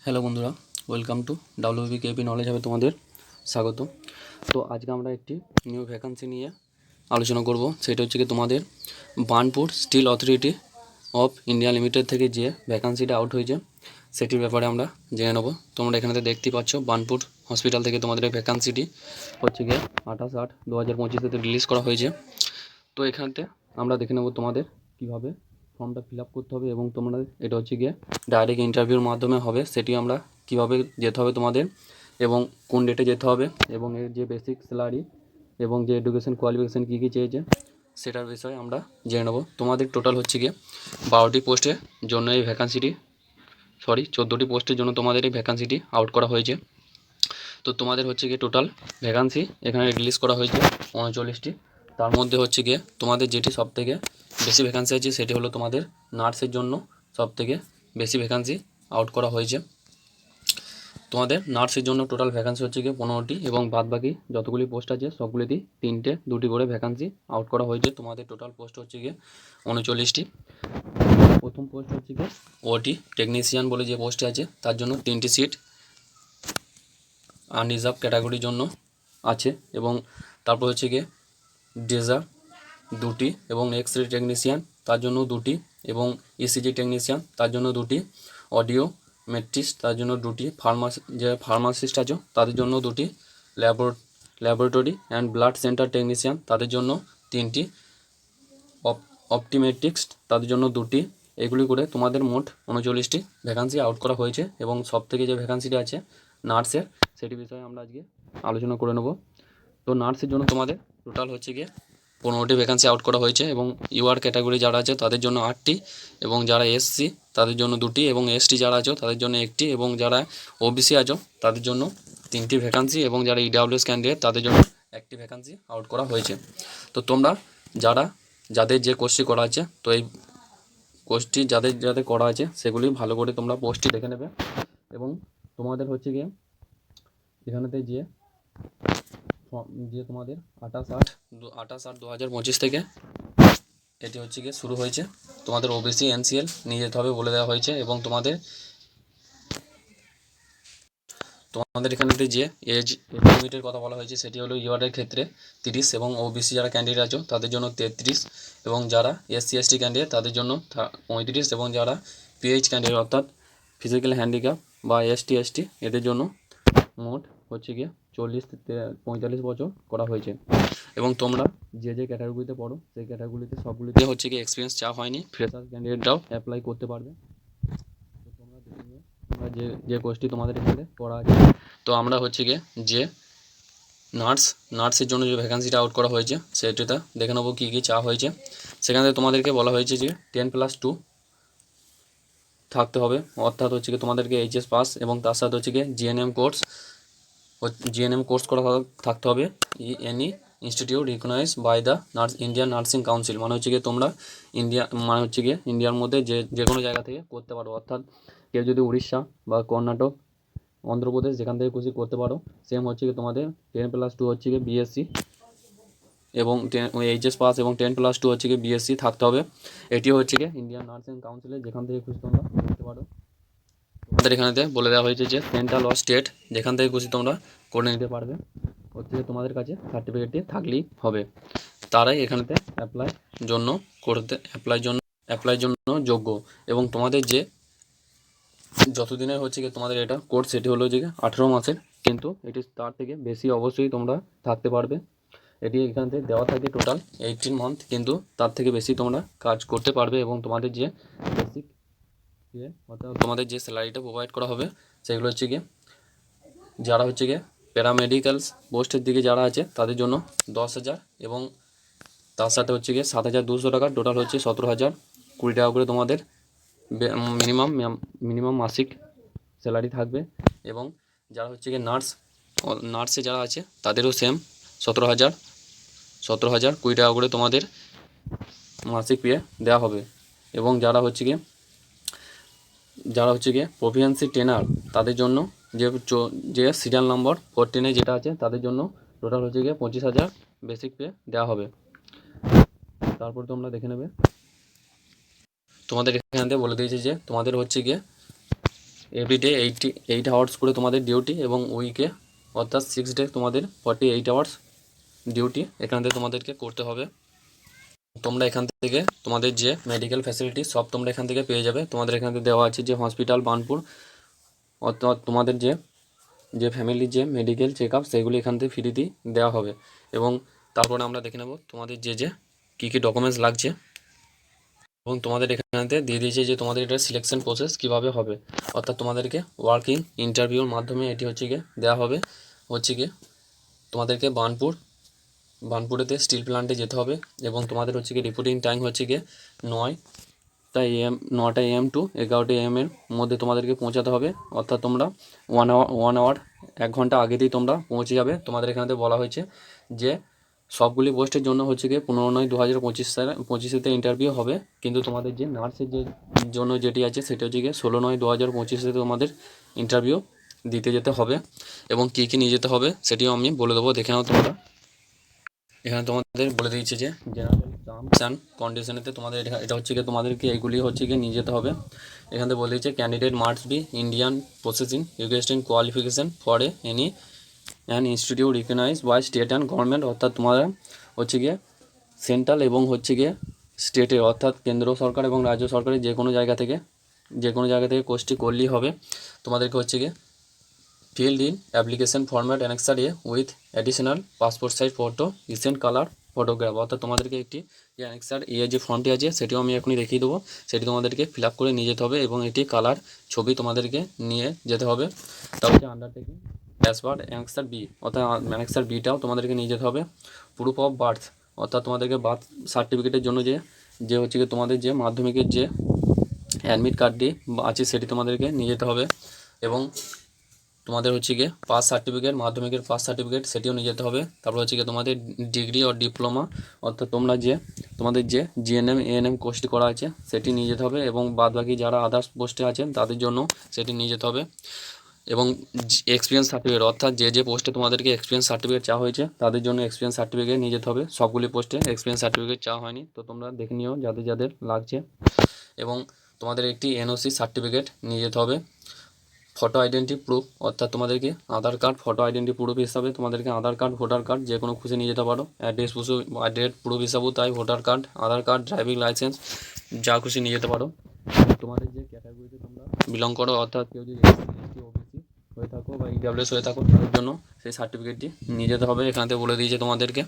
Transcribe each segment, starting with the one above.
Hello বন্ধুরা, welcome to WBKP knowledge হবে তোমাদের স্বাগত। তো আজকে আমরা একটি নিউ ভ্যাকান্সি নিয়ে আলোচনা করব। সেটা হচ্ছে কি তোমাদের Burnpur steel authority of India limited থেকে যে ভ্যাকান্সিটা আউট হয়েছে সেটির ব্যাপারে আমরা জেনে নেব। তোমরা এখানে দেখতেই পাচ্ছ বার্নপুর হসপিটাল থেকে তোমাদের এই ভ্যাকান্সিটি হচ্ছে গিয়ে 28/8/2025 রিলিজ করা হয়েছে। তো এখানতে আমরা দেখে নেব তোমাদের কীভাবে ফর্মটা ফিল আপ করতে হবে এবং তোমরা এটা হচ্ছে গিয়ে ডাইরেক্ট ইন্টারভিউর মাধ্যমে হবে, সেটি আমরা কীভাবে যেতে হবে তোমাদের এবং কোন ডেটে যেতে হবে এবং এর যে বেসিক স্যালারি এবং যে এডুকেশন কোয়ালিফিকেশান কী কী চেয়েছে সেটার বিষয়ে আমরা জেনে নেব। তোমাদের টোটাল হচ্ছে গিয়ে 12টি পোস্টের জন্য এই ভ্যাকান্সিটি 14টি পোস্টের জন্য তোমাদের এই ভ্যাকান্সিটি আউট করা হয়েছে। তো তোমাদের হচ্ছে গিয়ে টোটাল ভ্যাকান্সি এখানে রিলিজ করা হয়েছে 39টি। তার মধ্যে হচ্ছে গিয়ে তোমাদের যেটি সবথেকে বেশি ভ্যাকান্সি আছে সেটি হলো তোমাদের নার্সের জন্য সবথেকে বেশি ভ্যাকান্সি আউট করা হয়েছে। তোমাদের নার্সের জন্য টোটাল ভ্যাকান্সি হচ্ছে গিয়ে 15টি এবং বাদবাকি যতগুলি পোস্ট আছে সবগুলিতেই 2টি করে ভ্যাকান্সি আউট করা হয়েছে। তোমাদের টোটাল পোস্ট হচ্ছে গিয়ে 39টি। প্রথম পোস্ট হচ্ছে গিয়ে ওটি টেকনিশিয়ান বলে যে পোস্টে আছে তার জন্য 3টি সিট আনরিজার্ভ ক্যাটাগরির জন্য আছে এবং তারপর হচ্ছে গিয়ে ড্রেজার 2টি এবং এক্স রে টেকনিশিয়ান তার জন্য 2টি এবং ইসিজি টেকনিশিয়ান তার জন্য 2টি, অডিও মেট্রিস্ট তার জন্য 2টি, ফার্মাসিস্ট আছে তাদের জন্য 2টি, laboratory and blood centre technician তাদের জন্য 3টি, অপটিমেট্রিক্স তাদের জন্য 2টি। এগুলি করে তোমাদের মোট 39টি ভ্যাকান্সি আউট করা হয়েছে এবং সবথেকে যে ভ্যাকান্সিটি আছে নার্সের সেটি বিষয়ে আমরা আজকে আলোচনা করে নেব। তো নার্সের জন্য তোমাদের টোটাল হচ্ছে গিয়ে 15টি ভ্যাকান্সি আউট করা হয়েছে এবং ইউআর ক্যাটাগরি যারা আছে তাদের জন্য 8টি এবং যারা এসসি তাদের জন্য 2টি এবং এসটি যারা আছো তাদের জন্য 1টি এবং যারা ওবিসি আছো তাদের জন্য 3টি ভ্যাকান্সি এবং যারা ইডাব্লিউএস ক্যান্ডিডেট তাদের জন্য 1টি ভ্যাকান্সি আউট করা হয়েছে। তো তোমরা যাদের যে কোর্সটি করা আছে তো এই কোর্সটি যাদের করা আছে সেগুলি ভালো করে তোমরা পোস্টটি দেখে নেবে এবং তোমাদের হচ্ছে গিয়ে এখানেতে যে তোমাদের 28/8/2025 থেকে এটি হচ্ছে গিয়ে শুরু হয়েছে। তোমাদের ওবিসি এনসিএল নিয়ে যেতে হবে বলে দেওয়া হয়েছে এবং তোমাদের এখানেতে যে এজ লিমিটের কথা বলা হয়েছে সেটি হলো ইউআরের ক্ষেত্রে 30 এবং ওবিসি যারা ক্যান্ডিডেট আছো তাদের জন্য 33 এবং যারা এসসি এসটি ক্যান্ডিডেট তাদের জন্য 35 এবং যারা পিএইচ ক্যান্ডিডেট অর্থাৎ ফিজিক্যাল হ্যান্ডিক্যাপ বা এসটি এদের জন্য মোট হচ্ছে গিয়ে 40-45 বছর করা হয়েছে এবং তোমরা যে ক্যাটাগরিতে পড়ো সেই ক্যাটাগরিতে সবগুলিতে হচ্ছে গিয়ে এক্সপিরিয়েন্স চা হয়নি, ফ্রেশার ক্যান্ডিডেটরাও অ্যাপ্লাই করতে পারবে। তো তোমরা দেখে নিও তোমরা যে কোর্সটি তোমাদের এখানে করা আছে। তো আমরা হচ্ছে গিয়ে যে নার্সের জন্য যে ভ্যাকান্সিটা আউট করা হয়েছে সেটিটা দেখে নেবো কী কী চা হয়েছে। সেখানে তোমাদেরকে বলা হয়েছে যে 10+2 থাকতে হবে, অর্থাৎ হচ্ছে গিয়ে তোমাদেরকে এইচএস পাস এবং তার সাথে হচ্ছে গিয়ে জিএনএম কোর্স করা থাকতে হবে any institute recognise by the Indian nursing council, মানে হচ্ছে গিয়ে তোমরা ইন্ডিয়ার মধ্যে যে কোনো জায়গা থেকে করতে পারো, অর্থাৎ কেউ যদি উড়িষ্যা বা কর্ণাটক, অন্ধ্রপ্রদেশ যেখান থেকে খুশি করতে পারো। সেম হচ্ছে গিয়ে তোমাদের 10+2 হচ্ছে গিয়ে বিএসসি এবং এইচএস পাস এবং 10+2 হচ্ছে গিয়ে বিএসসি থাকতে হবে। এটিও হচ্ছে গিয়ে ইন্ডিয়ান নার্সিং কাউন্সিলে যেখান থেকে খুশি তোমরা করতে পারো। তোমাদের এখানেতে বলে দেওয়া হয়েছে যে সেন্ট্রাল or স্টেট যেখান থেকে খুশি তোমরা করে নিতে পারবে, হচ্ছে তোমাদের কাছে সার্টিফিকেটটি থাকলেই হবে। তারাই এখানেতে অ্যাপ্লাই জন্য যোগ্য এবং তোমাদের যে যতদিনের হচ্ছে কি তোমাদের এটা কোর্স সেটি হলো যে 18 মাসের, কিন্তু এটি তার থেকে বেশি অবশ্যই তোমরা থাকতে পারবে। এটি এখান থেকে দেওয়া থাকে টোটাল 18 মান্থ, কিন্তু তার থেকে বেশি তোমরা কাজ করতে পারবে এবং তোমাদের যে বেসিক অর্থাৎ তোমাদের যে স্যালারিটা প্রোভাইড করা হবে সেগুলো হচ্ছে গিয়ে যারা হচ্ছে গিয়ে প্যারামেডিক্যালস পোস্টের দিকে যারা আছে তাদের জন্য 10,000 এবং তার সাথে হচ্ছে গিয়ে 7,200 টাকা, টোটাল হচ্ছে 17,020 টাকা করে তোমাদের মিনিমাম মাসিক স্যালারি থাকবে। এবং যারা হচ্ছে গিয়ে নার্সে যারা আছে তাদেরও সেম 17,020 টাকা করে তোমাদের মাসিক পে দেওয়া হবে। এবং যারা হচ্ছে গিয়ে প্রফিসিয়েন্সি ট্রেনার তাদের জন্য যে সিরিয়াল নম্বর 14 যেটা আছে তাদের জন্য টোটাল হচ্ছে গিয়ে 25,000 বেসিক পে দেওয়া হবে। তারপর তোমরা দেখে নেবে তোমাদের এখান থেকে বলে দিয়েছে যে তোমাদের হচ্ছে গিয়ে এভরিডে 8 আওয়ার্স করে তোমাদের ডিউটি, এবং উইকে অর্থাৎ 6 ডে তোমাদের 48 আওয়ার্স ডিউটি এখান থেকে তোমাদেরকে করতে হবে। তোমরা এখান থেকে তোমাদের যে মেডিকেল ফ্যাসিলিটি সব তোমরা এখান থেকে পেয়ে যাবে। তোমাদের এখান থেকে দেওয়া আছে যে হসপিটাল বার্নপুর, অর্থাৎ তোমাদের যে যে ফ্যামিলির যে মেডিকেল চেক আপ সেগুলি এখান থেকে ফ্রিতেই দেওয়া হবে। এবং তারপরে আমরা দেখে নেব তোমাদের যে যে কী কী ডকুমেন্টস লাগছে, এবং তোমাদের এখানে দিয়ে দিয়েছে যে তোমাদের এটা সিলেকশন প্রসেস কীভাবে হবে, অর্থাৎ তোমাদেরকে ওয়ার্কিং ইন্টারভিউর মাধ্যমে এটি হচ্ছে গিয়ে দেওয়া হবে। হচ্ছে গিয়ে তোমাদেরকে বার্নপুরেতে স্টিল প্ল্যান্টে যেতে হবে, এবং তোমাদের হচ্ছে গিয়ে রিপোর্টিং টাইম হচ্ছে গিয়ে 9টা AM টু 11টা AM এর মধ্যে তোমাদেরকে পৌঁছাতে হবে। অর্থাৎ তোমরা 1 আওয়ার 1 ঘন্টা আগেতেই তোমরা পৌঁছে যাবে। তোমাদের এখানে বলা হয়েছে যে সবগুলি পোস্টের জন্য হচ্ছে গিয়ে 15/9/2025 ইন্টারভিউ হবে, কিন্তু তোমাদের যে নার্সের যে জন্য যেটি আছে সেটা হচ্ছে গিয়ে 16/9/2025 তোমাদের ইন্টারভিউ দিতে যেতে হবে। এবং কী কী নিয়ে যেতে হবে সেটিও আমি বলে দেবো, দেখে নাও তোমরা। এখানে তোমাদের বলে দিয়েছে যে জেনারেল টার্মস অ্যান্ড কন্ডিশনেতে তোমাদের এটা হচ্ছে গিয়ে তোমাদেরকে এগুলি হচ্ছে গিয়ে নিয়ে যেতে হবে। এখানে বলে দিয়েছে candidate must be Indian processing education qualification for any and institute recognised by state and government, অর্থাৎ তোমরা হচ্ছে গিয়ে সেন্ট্রাল এবং হচ্ছে গিয়ে স্টেটের অর্থাৎ কেন্দ্র সরকার এবং রাজ্য সরকারের যে কোনো জায়গা থেকে কোর্সটি করলেই হবে। তোমাদেরকে হচ্ছে গিয়ে field in application format annexure A with additional passport size photo recent colour photograph, অর্থাৎ তোমাদেরকে একটি যে অ্যানেক্সার এ যে ফর্মটি আছে সেটিও আমি এখনই দেখিয়ে দেবো, সেটি তোমাদেরকে ফিল আপ করে নিয়ে যেতে হবে, এবং এটি কালার ছবি তোমাদেরকে নিয়ে যেতে হবে। তারপর হচ্ছে আন্ডারটেকিং অ্যাসপার্ট অ্যানেক্সার বি, অর্থাৎ অ্যানেক্সার বিটাও তোমাদেরকে নিয়ে যেতে হবে। প্রুফ অফ বার্থ, অর্থাৎ তোমাদেরকে বার্থ সার্টিফিকেটের জন্য যে হচ্ছে গিয়ে তোমাদের যে মাধ্যমিকের যে অ্যাডমিট কার্ডটি আছে সেটি তোমাদেরকে নিয়ে যেতে হবে। এবং তোমাদের হচ্ছে গিয়ে পাস সার্টিফিকেট, মাধ্যমিকের পাস সার্টিফিকেট সেটিও নিয়ে যেতে হবে। তারপর হচ্ছে গিয়ে তোমাদের ডিগ্রি ও ডিপ্লোমা, অর্থাৎ তোমরা তোমাদের যে জিএনএম এএনএম কোর্সটি করা আছে সেটি নিয়ে যেতে হবে, এবং বাদবাকি যারা আদার্স পোস্টে আছেন তাদের জন্য সেটি নিয়ে যেতে হবে। এবং এক্সপিরিয়েন্স সার্টিফিকেট, অর্থাৎ যে পোস্টে তোমাদেরকে এক্সপিরিয়েন্স সার্টিফিকেট চাওয়া হয়েছে তাদের জন্য এক্সপিরিয়েন্স সার্টিফিকেট নিয়ে যেতে হবে। সবগুলি পোস্টে এক্সপিরিয়েন্স সার্টিফিকেট চাওয়া হয়নি, তো তোমরা দেখে নিও যাদের যাদের লাগছে। এবং তোমাদের একটি এনওসি সার্টিফিকেট নিয়ে যেতে হবে। ফটো আইডেন্টি প্রুফ, অর্থাৎ তোমাদেরকে আধার কার্ড ফটো আইডেন্টি প্রুফ হিসাবে তোমাদেরকে আধার কার্ড ভোটার কার্ড যে কোনো খুশি নিয়ে যেতে পারো। অ্যাড্রেস প্রুফ হিসাবেও তাই ভোটার কার্ড আধার কার্ড ড্রাইভিং লাইসেন্স যা খুশি নিয়ে যেতে পারো। তোমাদের যে ক্যাটাগরিতে তোমরা বিলং করো, অর্থাৎ কেউ যদি SC OBC হয়ে থাকো বা EWS হয়ে থাকো তাদের জন্য সেই সার্টিফিকেটটি নিয়ে যেতে হবে। এখান থেকে বলে দিয়েছে তোমাদেরকে।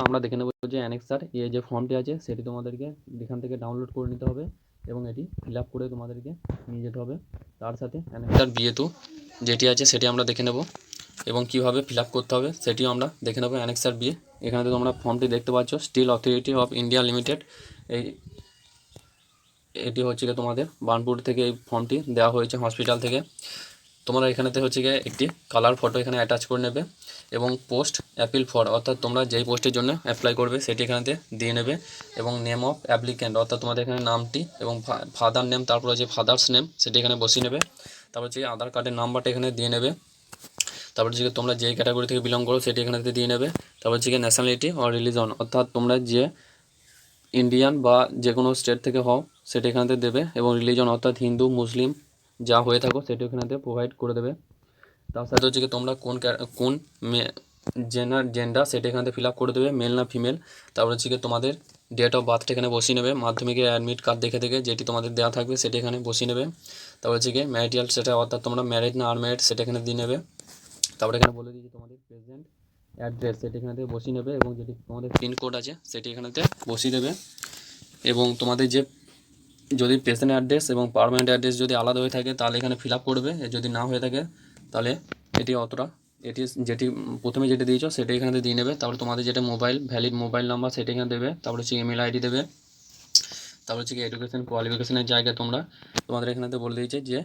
আমরা দেখে নেবো যে অ্যানেক্সার এ যে ফর্মটি আছে সেটি তোমাদেরকে এখান থেকে ডাউনলোড করে নিতে হবে, এবং এটি ফিল আপ করে তোমাদেরকে নিয়ে যেতে হবে। তার সাথে অ্যানেক্সার BA2 যেটি আছে সেটি আমরা দেখে নেব, এবং কিভাবে ফিল আপ করতে হবে সেটিও আমরা দেখে নেব। অ্যানেক্সার বি, এখানে তো তোমরা ফর্মটি দেখতে পাচ্ছ, steel authority of India limited, এটি হচ্ছে গিয়ে তোমাদের বার্নপুর থেকে এই ফর্মটি দেওয়া হয়েছে হসপিটাল থেকে। তোমরা এখানেতে হচ্ছে গিয়ে একটি কালার ফটো এখানে অ্যাটাচ করে নেবে, এবং পোস্ট অ্যাপিল ফর, অর্থাৎ তোমরা যেই পোস্টের জন্য অ্যাপ্লাই করবে সেটি এখানেতে দিয়ে নেবে, এবং নেম অফ অ্যাপ্লিক্যান্ট, অর্থাৎ তোমাদের এখানে নামটি এবং ফাদার নেম, তারপর হচ্ছে ফাদার্স নেম সেটি এখানে বসিয়ে নেবে। তারপর হচ্ছে আধার কার্ডের নাম্বারটা এখানে দিয়ে নেবে। তারপর হচ্ছে তোমরা যেই ক্যাটাগরি থেকে বিলং করো সেটি এখানে দিয়ে নেবে। তারপর হচ্ছে ন্যাশনালিটি ও রিলিজন, অর্থাৎ তোমরা যে ইন্ডিয়ান বা যে কোনো স্টেট থেকে হও সেটা এখানেতে দেবে, এবং রিলিজন অর্থাৎ হিন্দু মুসলিম যা হয়ে থাকো সেটা এখানেতে প্রোভাইড করে দেবে। তার সাথে হচ্ছে কি তোমরা কোন জেন্ডার সেটা এখানে ফিল আপ করে দেবে, মেল না ফিমেল। তারপর হচ্ছে কি তোমাদের ডেট অফ বার্থটা এখানে বসিয়ে নেবে, মাধ্যমিকের অ্যাডমিট কার্ড দেখে যেটি তোমাদের দেওয়া থাকবে সেটা এখানে বসিয়ে নেবে। তারপর হচ্ছে কি ম্যারিটাল সেটা, অর্থাৎ তোমরা ম্যারিড না আনম্যারিড সেটা এখানে দিয়ে নেবে। তারপরে এখানে বলে দিয়েছি তোমাদের প্রেজেন্ট অ্যাড্রেস সেটা এখানে থেকে বসিয়ে নেবে, এবং যেটি তোমাদের পিনকোড আছে সেটি এখানেতে বসিয়ে দেবে। এবং তোমাদের যদি প্রেজেন্ট অ্যাড্রেস এবং পারমানেন্ট অ্যাড্রেস যদি আলাদা হয়ে থাকে তাহলে এখানে ফিল আপ করবে, যদি না হয়ে থাকে তাহলে এটি যেটি প্রথমে যেটা দিয়েছো সেটা এখানে দিয়ে নেবে। তারপরে তোমাদের যেটা ভ্যালিড মোবাইল নাম্বার সেটা এখানে দেবে। তারপরে হচ্ছে ইমেল আইডি দেবে। তারপরে হচ্ছে এডুকেশন কোয়ালিফিকেশনের জায়গায় তোমাদের এখানেতে বলে দিয়েছে যে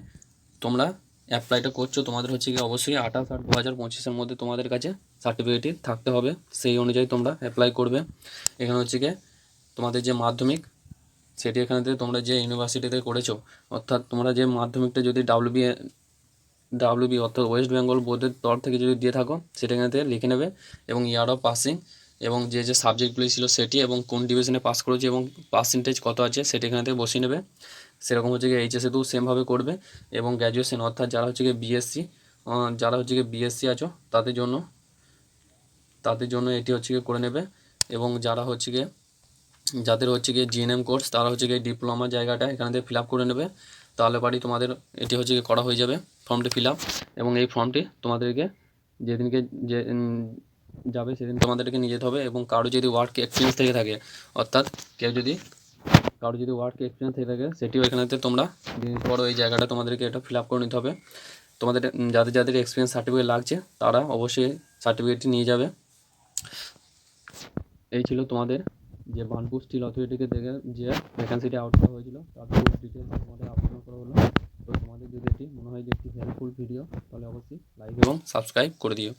তোমরা অ্যাপ্লাইটা করছো, তোমাদের হচ্ছে কি অবশ্যই 28/8/2025 মধ্যে তোমাদের কাছে সার্টিফিকেটটি থাকতে হবে, সেই অনুযায়ী তোমরা অ্যাপ্লাই করবে। এখানে হচ্ছে কি তোমাদের যে মাধ্যমিক সেটি এখানেতে তোমরা যে ইউনিভার্সিটিতে করেছো, অর্থাৎ তোমরা যে মাধ্যমিকটা যদি ডাব্লিউবি অর্থাৎ ওয়েস্ট বেঙ্গল বোর্ডের তরফ থেকে যদি দিয়ে থাকো সেটা এখানে লিখে নেবে, এবং ইয়ার অফ পাসিং এবং যে সাবজেক্টগুলি ছিল সেটি এবং কোন ডিভিশনে পাস করেছে এবং পার্সেন্টেজ কত আছে সেটা এখানে বসিয়ে নেবে। সেরকম হচ্ছে গিয়ে এইচএসে তো সেমভাবে করবে, এবং গ্র্যাজুয়েশন অর্থাৎ যারা হচ্ছে গিয়ে বিএসসি, যারা হচ্ছে গিয়ে বিএসসি আছো তাদের জন্য এটি হচ্ছে গিয়ে করে নেবে। এবং যাদের হচ্ছে গিয়ে জিএনএম কোর্স, তারা হচ্ছে গিয়ে ডিপ্লোমা জায়গাটা এখান থেকে ফিল আপ করে নেবে। তাহলে বাড়ি তোমাদের এটি হচ্ছে গিয়ে করা হয়ে যাবে, ফর্মটি ফিল আপ। এবং এই ফর্মটি তোমাদেরকে যেদিনকে যে যাবে সেদিন তোমাদেরকে নিয়ে যেতে হবে। এবং কারো যদি ওয়ার্ক এক্সপিরিয়েন্স থেকে থাকে, অর্থাৎ কারো যদি ওয়ার্ক এক্সপিরিয়েন্স থেকে থাকে, সেটিও এখানেতে তোমরা জিনিস বড় এই জায়গাটা তোমাদেরকে এটা ফিল আপ করে নিতে হবে। তোমাদের যাদের যাদের এক্সপিরিয়েন্স সার্টিফিকেট লাগছে তারা অবশ্যই সার্টিফিকেটটি নিয়ে যাবে। এই ছিল তোমাদের যে বার্নপুর স্টিল অথরিটিকে থেকে যে ভ্যাকান্সিটি আউট করা হয়েছিল তার ফুল ডিটেলস তোমাদের আলোচনা করা হলো। তো তোমাদের যদি এটি মনে হয় যে একটি হেল্পফুল ভিডিও, তাহলে অবশ্যই লাইক এবং সাবস্ক্রাইব করে দিও।